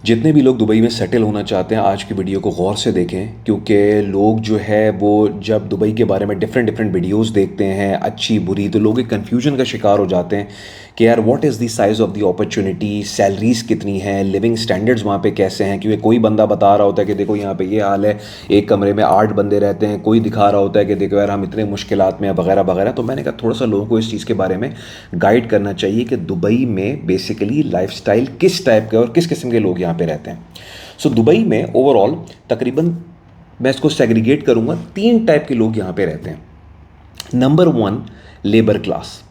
जितने भी लोग दुबई में सेटल होना चाहते हैं आज की वीडियो को गौर से देखें, क्योंकि लोग जो है वो जब दुबई के बारे में डिफरेंट डिफरेंट वीडियोस देखते हैं अच्छी बुरी, तो लोग एक कन्फ्यूजन का शिकार हो जाते हैं कि यार what is the size of the opportunity, salaries कितनी हैं, लिविंग स्टैंडर्ड्स वहाँ पे कैसे हैं। क्योंकि कोई बंदा बता रहा होता है कि देखो यहाँ पे ये हाल है, एक कमरे में 8 बंदे रहते हैं, कोई दिखा रहा होता है कि देखो यार हम इतने मुश्किलात में हैं वगैरह वगैरह। तो मैंने कहा थोड़ा सा लोगों को इस चीज़ के बारे में गाइड करना चाहिए कि दुबई में बेसिकली लाइफस्टाइल किस टाइप के और किस किस्म के लोग यहाँ पे रहते हैं। सो दुबई में ओवरऑल तकरीबन मैं इसको सेग्रीगेट करूँगा, 3 टाइप के लोग यहाँ पे रहते हैं। Number 1, labour class.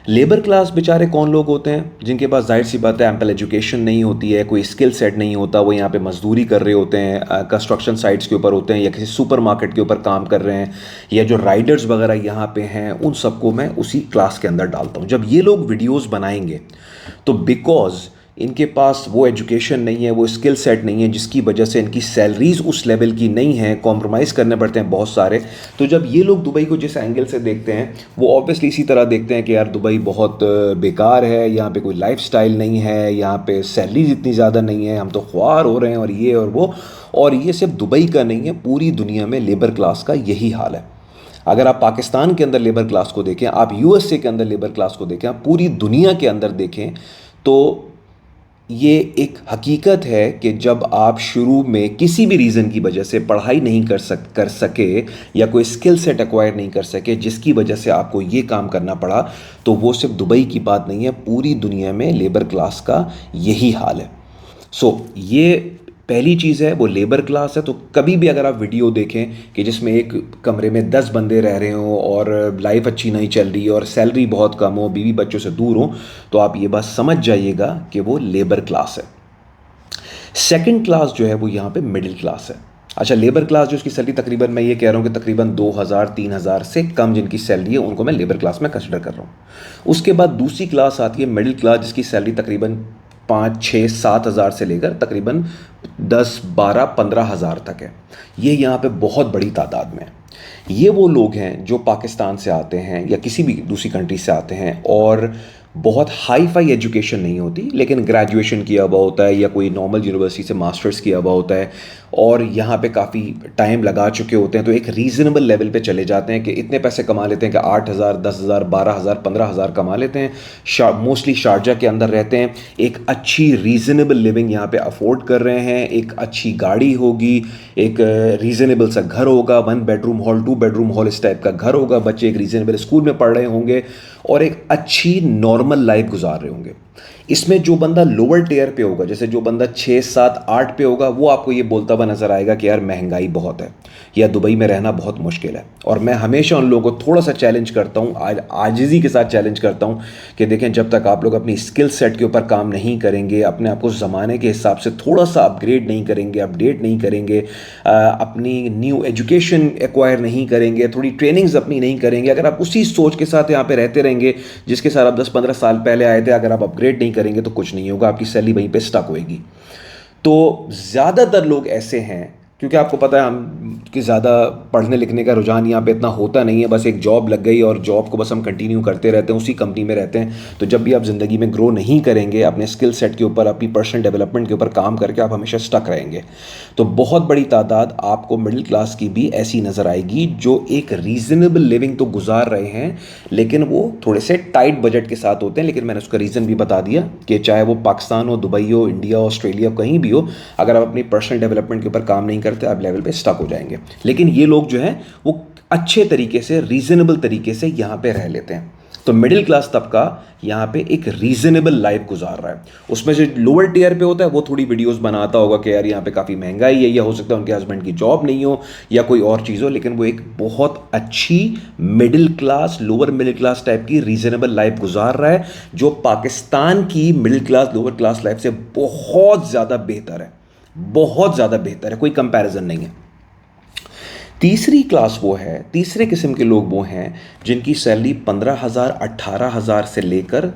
Labour class बेचारे कौन लोग होते हैं? जिनके पास जाहिर सी बात है एम्पल एजुकेशन नहीं होती है, कोई स्किल सेट नहीं होता, वो यहाँ पे मजदूरी कर रहे होते हैं, कंस्ट्रक्शन साइट्स के ऊपर होते हैं या किसी सुपर मार्केट के ऊपर काम कर रहे हैं, या जो राइडर्स वगैरह यहाँ पे हैं, उन सबको मैं उसी क्लास के अंदर डालता हूँ। जब ये लोग वीडियोस बनाएंगे तो बिकॉज इनके पास वो एजुकेशन नहीं है, वो स्किल सेट नहीं है, जिसकी वजह से इनकी सैलरीज उस लेवल की नहीं है, कॉम्प्रोमाइज़ करने पड़ते हैं बहुत सारे। तो जब ये लोग दुबई को जिस एंगल से देखते हैं वो ऑब्वियसली इसी तरह देखते हैं कि यार दुबई बहुत बेकार है, यहाँ पे कोई लाइफस्टाइल नहीं है, यहाँ पे सैलरीज इतनी ज़्यादा नहीं है, हम तो ख्वार हो रहे हैं और ये और वो। और ये सिर्फ दुबई का नहीं है, पूरी दुनिया में लेबर क्लास का यही हाल है। अगर आप पाकिस्तान के अंदर लेबर क्लास को देखें, आप यूएसए के अंदर लेबर क्लास को देखें, आप पूरी दुनिया के अंदर देखें, तो ये एक हकीकत है कि जब आप शुरू में किसी भी रीज़न की वजह से पढ़ाई नहीं कर सके या कोई स्किल सेट एक्वायर नहीं कर सके जिसकी वजह से आपको ये काम करना पड़ा, तो वो सिर्फ दुबई की बात नहीं है, पूरी दुनिया में लेबर क्लास का यही हाल है। ये पहली चीज़ है, वो लेबर क्लास है। तो कभी भी अगर आप वीडियो देखें कि जिसमें एक कमरे में 10 बंदे रह रहे हों और लाइफ अच्छी नहीं चल रही और सैलरी बहुत कम हो, बीवी बच्चों से दूर हो, तो आप ये बात समझ जाइएगा कि वो लेबर क्लास है। सेकंड क्लास जो है वो यहाँ पे मिडिल क्लास है। अच्छा, लेबर क्लास जो उसकी सैलरी तकरीबन मैं ये कह रहा हूँ कि तकरीबन 2000-3000 से कम जिनकी सैलरी है उनको मैं लेबर क्लास में कंसिडर कर रहा हूँ। उसके बाद दूसरी क्लास आती है मिडिल क्लास, जिसकी सैलरी तकरीबन 5-6-7 हज़ार से लेकर तकरीबन 10-12-15 हज़ार तक है। ये यहाँ पे बहुत बड़ी तादाद में है। ये वो लोग हैं जो पाकिस्तान से आते हैं या किसी भी दूसरी कंट्री से आते हैं और बहुत हाई फाई एजुकेशन नहीं होती, लेकिन ग्रेजुएशन किया हुआ होता है या कोई नॉर्मल यूनिवर्सिटी से मास्टर्स किया हुआ होता है और यहाँ पे काफ़ी टाइम लगा चुके होते हैं, तो एक रीज़नेबल लेवल पे चले जाते हैं कि इतने पैसे कमा लेते हैं कि 8,000, 10,000, 12,000, 15,000 कमा लेते हैं। मोस्टली शारजा के अंदर रहते हैं, एक अच्छी रीज़नेबल लिविंग यहाँ पे अफोर्ड कर रहे हैं, एक अच्छी गाड़ी होगी, एक रीज़नेबल सा घर होगा, 1 बेडरूम हॉल 2 बेडरूम हॉल इस टाइप का घर होगा, बच्चे एक रीज़नेबल स्कूल में पढ़ रहे होंगे और एक अच्छी नॉर्मल लाइफ गुजार रहे होंगे। इसमें जो बंदा लोअर टियर पे होगा, जैसे जो बंदा 6-7-8 पे होगा, वो आपको ये बोलता हुआ नजर आएगा कि यार महंगाई बहुत है या दुबई में रहना बहुत मुश्किल है। और मैं हमेशा उन लोगों को थोड़ा सा चैलेंज करता हूँ, आजिज़ी के साथ चैलेंज करता हूँ कि देखें, जब तक आप लोग अपनी स्किल सेट के ऊपर काम नहीं करेंगे, अपने आप को ज़माने के हिसाब से थोड़ा सा अपग्रेड नहीं करेंगे, अपडेट नहीं करेंगे, अपनी न्यू एजुकेशन एक्वायर नहीं करेंगे, थोड़ी ट्रेनिंग्स अपनी नहीं करेंगे, अगर आप उसी सोच के साथ यहाँ पे रहते रहेंगे जिसके साथ आप 10-15 साल पहले आए थे, अगर आप अपग्रेड नहीं करेंगे तो कुछ नहीं होगा, आपकी सैलरी वहीं पे स्टक होएगी। तो ज़्यादातर लोग ऐसे हैं, क्योंकि आपको पता है हम कि ज़्यादा पढ़ने लिखने का रुझान यहाँ पे इतना होता नहीं है, बस एक जॉब लग गई और जॉब को बस हम कंटिन्यू करते रहते हैं, उसी कंपनी में रहते हैं। तो जब भी आप ज़िंदगी में ग्रो नहीं करेंगे अपने स्किल सेट के ऊपर, अपनी पर्सनल डेवलपमेंट के ऊपर काम करके, आप हमेशा स्टक रहेंगे। तो बहुत बड़ी तादाद आपको मिडिल क्लास की भी ऐसी नज़र आएगी जो एक रीज़नेबल लिविंग तो गुजार रहे हैं, लेकिन वो थोड़े से टाइट बजट के साथ होते हैं। लेकिन मैंने उसका रीज़न भी बता दिया कि चाहे वो पाकिस्तान हो, दुबई हो, इंडिया, ऑस्ट्रेलिया, कहीं भी हो, अगर आप अपनी पर्सनल डेवलपमेंट के ऊपर काम नहीं करते, आप लेवल पे स्टक हो जाएंगे। लेकिन ये लोग जो हैं वो अच्छे तरीके से, रीजनेबल तरीके से यहाँ पे रह लेते हैं। तो मिडिल क्लास तबका यहाँ पे एक रीजनेबल लाइफ गुजार रहा है। उसमें जो लोअर टियर पे होता है वो थोड़ी वीडियोस बनाता होगा कि यार यहाँ पे काफ़ी महंगाई है, या हो सकता है उनके हस्बैंड की जॉब नहीं हो या कोई और चीज़ हो, लेकिन वो एक बहुत अच्छी middle class, lower middle class type की रीजनेबल लाइफ गुजार रहा है, जो पाकिस्तान की middle class, lower class life से बहुत ज़्यादा बेहतर है, बहुत ज़्यादा बेहतर है, कोई कंपैरिजन नहीं है। तीसरी क्लास वो है, तीसरे किस्म के लोग वो हैं जिनकी सैलरी 15,000, 18,000 से लेकर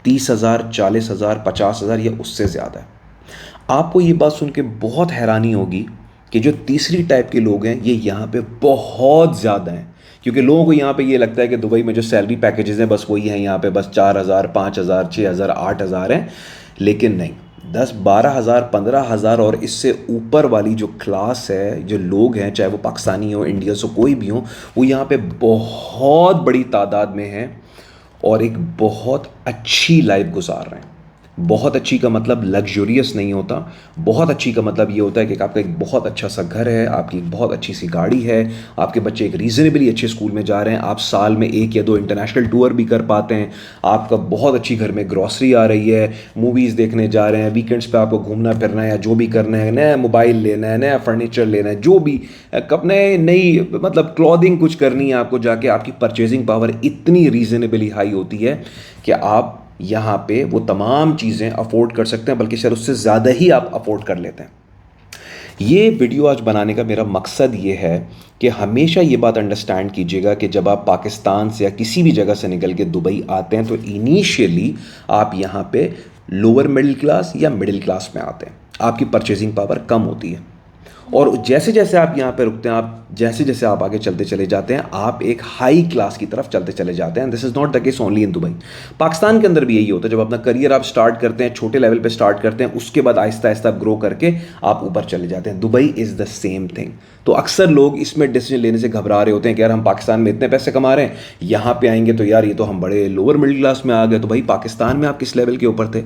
30,000, 40,000, 50,000 या उससे ज़्यादा है। आपको ये बात सुन के बहुत हैरानी होगी कि जो तीसरी टाइप के लोग हैं ये यहाँ पे बहुत ज़्यादा हैं, क्योंकि लोगों को यहाँ पे ये लगता है कि दुबई में जो सैलरी पैकेजेस हैं बस वही हैं, यहाँ पे बस 4,000, 5,000, 6,000, 8,000 हैं। लेकिन नहीं, 10-12 हज़ार 15 हज़ार और इससे ऊपर वाली जो क्लास है, जो लोग हैं, चाहे वो पाकिस्तानी हो, इंडियंस हो, कोई भी हो, वो यहाँ पे बहुत बड़ी तादाद में हैं और एक बहुत अच्छी लाइफ गुजार रहे हैं। बहुत अच्छी का मतलब लग्जरियस नहीं होता। बहुत अच्छी का मतलब ये होता है कि आपका एक बहुत अच्छा सा घर है, आपकी एक बहुत अच्छी सी गाड़ी है, आपके बच्चे एक रीज़नेबली अच्छे स्कूल में जा रहे हैं, आप साल में 1 या 2 इंटरनेशनल टूर भी कर पाते हैं, आपका बहुत अच्छी घर में ग्रॉसरी आ रही है, मूवीज़ देखने जा रहे हैं, वीकेंड्स पे आपको घूमना फिरना है या जो भी करना है, नया मोबाइल लेना है, नया फर्नीचर लेना है, जो भी अपने नई मतलब क्लॉथिंग कुछ करनी है आपको जाके, आपकी परचेजिंग पावर इतनी रीज़नेबली हाई होती है कि आप यहाँ पे वो तमाम चीज़ें अफोर्ड कर सकते हैं, बल्कि शायद उससे ज़्यादा ही आप अफोर्ड कर लेते हैं। ये वीडियो आज बनाने का मेरा मकसद ये है कि हमेशा ये बात अंडरस्टैंड कीजिएगा कि जब आप पाकिस्तान से या किसी भी जगह से निकल के दुबई आते हैं तो इनिशियली आप यहाँ पे लोअर मिडिल क्लास या मिडिल क्लास में आते हैं, आपकी परचेजिंग पावर कम होती है। और जैसे जैसे आप यहाँ पे रुकते हैं, आप जैसे जैसे आप आगे चलते चले जाते हैं, आप एक हाई क्लास की तरफ चलते चले जाते हैं। This is not the case only in Dubai, Pakistan के अंदर भी यही होता है। जब अपना करियर आप स्टार्ट करते हैं, छोटे लेवल पे स्टार्ट करते हैं, उसके बाद आहिस्ता आहिस्ता ग्रो करके आप ऊपर चले जाते हैं। Dubai is the same thing. तो अक्सर लोग इसमें डिसीजन लेने से घबरा रहे होते हैं कि यार हम पाकिस्तान में इतने पैसे कमा रहे हैं, यहाँ पे आएंगे तो यार ये तो हम बड़े लोअर मिडिल क्लास में आ गए। तो भाई पाकिस्तान में आप किस लेवल के ऊपर थे?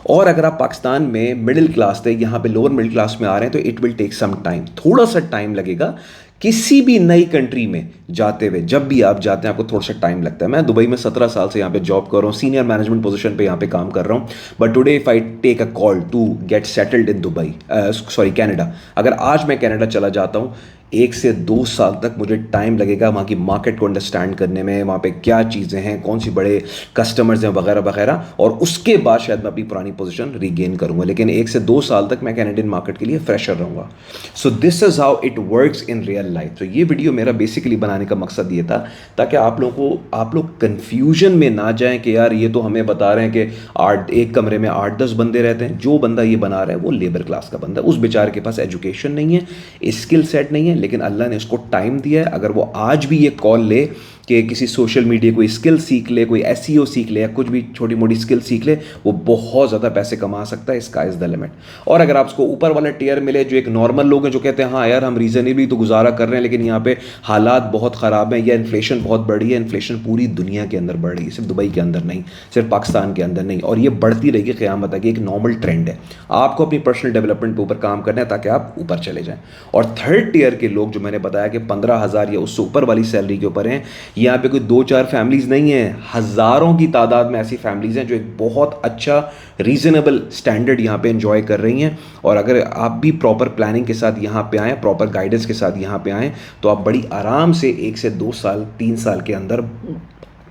और अगर आप पाकिस्तान में मिडिल क्लास थे, यहाँ पे लोअर मिडिल क्लास में आ रहे हैं, तो it will take some time, थोड़ा सा टाइम लगेगा। किसी भी नई कंट्री में जाते हुए, जब भी आप जाते हैं, आपको थोड़ा सा टाइम लगता है। मैं दुबई में 17 साल से यहाँ पे जॉब कर रहा हूँ, सीनियर मैनेजमेंट पोजीशन पे यहाँ पे काम कर रहा हूँ। But today if I take a call to get settled in Dubai, sorry Canada, अगर आज मैं कनाडा चला जाता हूँ, 1 से 2 साल तक मुझे टाइम लगेगा वहाँ की मार्केट को अंडरस्टैंड करने में, वहाँ पे क्या चीज़ें हैं, कौन सी बड़े कस्टमर्स हैं वगैरह वगैरह, और उसके बाद शायद मैं अपनी पुरानी पोजीशन रीगेन करूँगा। लेकिन 1 से 2 साल तक मैं कैनेडियन मार्केट के लिए फ्रेशर रहूँगा। So this is how it works in real life. तो ये वीडियो मेरा बेसिकली बनाने का मकसद ये था ताकि आप लोग कन्फ्यूजन में ना जाएं कि यार ये तो हमें बता रहे हैं कि एक कमरे में 8-10 बंदे रहते हैं। जो बंदा ये बना रहा है वो लेबर क्लास का बंदा है, उस बेचारे के पास एजुकेशन नहीं है, स्किल सेट नहीं है, लेकिन अल्लाह ने उसको टाइम दिया है। अगर वो आज भी ये कॉल ले कि किसी सोशल मीडिया कोई स्किल सीख ले, कोई एसईओ सीख ले, या कुछ भी छोटी मोटी स्किल सीख ले, वो बहुत ज़्यादा पैसे कमा सकता है। Sky is the limit. और अगर आपको ऊपर वाला टियर मिले, जो एक नॉर्मल लोग हैं जो कहते हैं हाँ यार हम रीजनेबली तो गुजारा कर रहे हैं, लेकिन यहाँ पे हालात बहुत ख़राब हैं या इन्फ्लेशन बहुत बढ़ी है। इन्फ्लेशन पूरी दुनिया के अंदर बढ़ रही है, सिर्फ दुबई के अंदर नहीं, सिर्फ पाकिस्तान के अंदर नहीं, और ये बढ़ती रहेगी क़यामत तक। एक नॉर्मल ट्रेंड है। आपको अपनी पर्सनल डेवलपमेंट के ऊपर काम करना है ताकि आप ऊपर चले जाएं। और थर्ड टियर के लोग जो मैंने बताया कि 15,000 या उससे ऊपर वाली सैलरी के ऊपर हैं, यहाँ पे कोई 2-4 फैमिलीज नहीं है, हजारों की तादाद में ऐसी फैमिलीज हैं जो एक बहुत अच्छा रीजनेबल स्टैंडर्ड यहाँ पे एंजॉय कर रही हैं। और अगर आप भी प्रॉपर प्लानिंग के साथ यहाँ पे आएँ, प्रॉपर गाइडेंस के साथ यहाँ पे आएँ, तो आप बड़ी आराम से 1 से 2 साल 3 साल के अंदर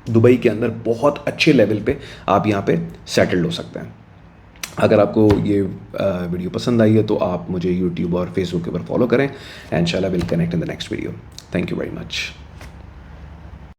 दुबई के अंदर बहुत अच्छे लेवल पे आप यहाँ पे सेटल्ड हो सकते हैं। अगर आपको ये वीडियो पसंद आई है तो आप मुझे यूट्यूब और फेसबुक के ऊपर फॉलो करें। इंशाल्लाह will connect in the next video. Thank you very much.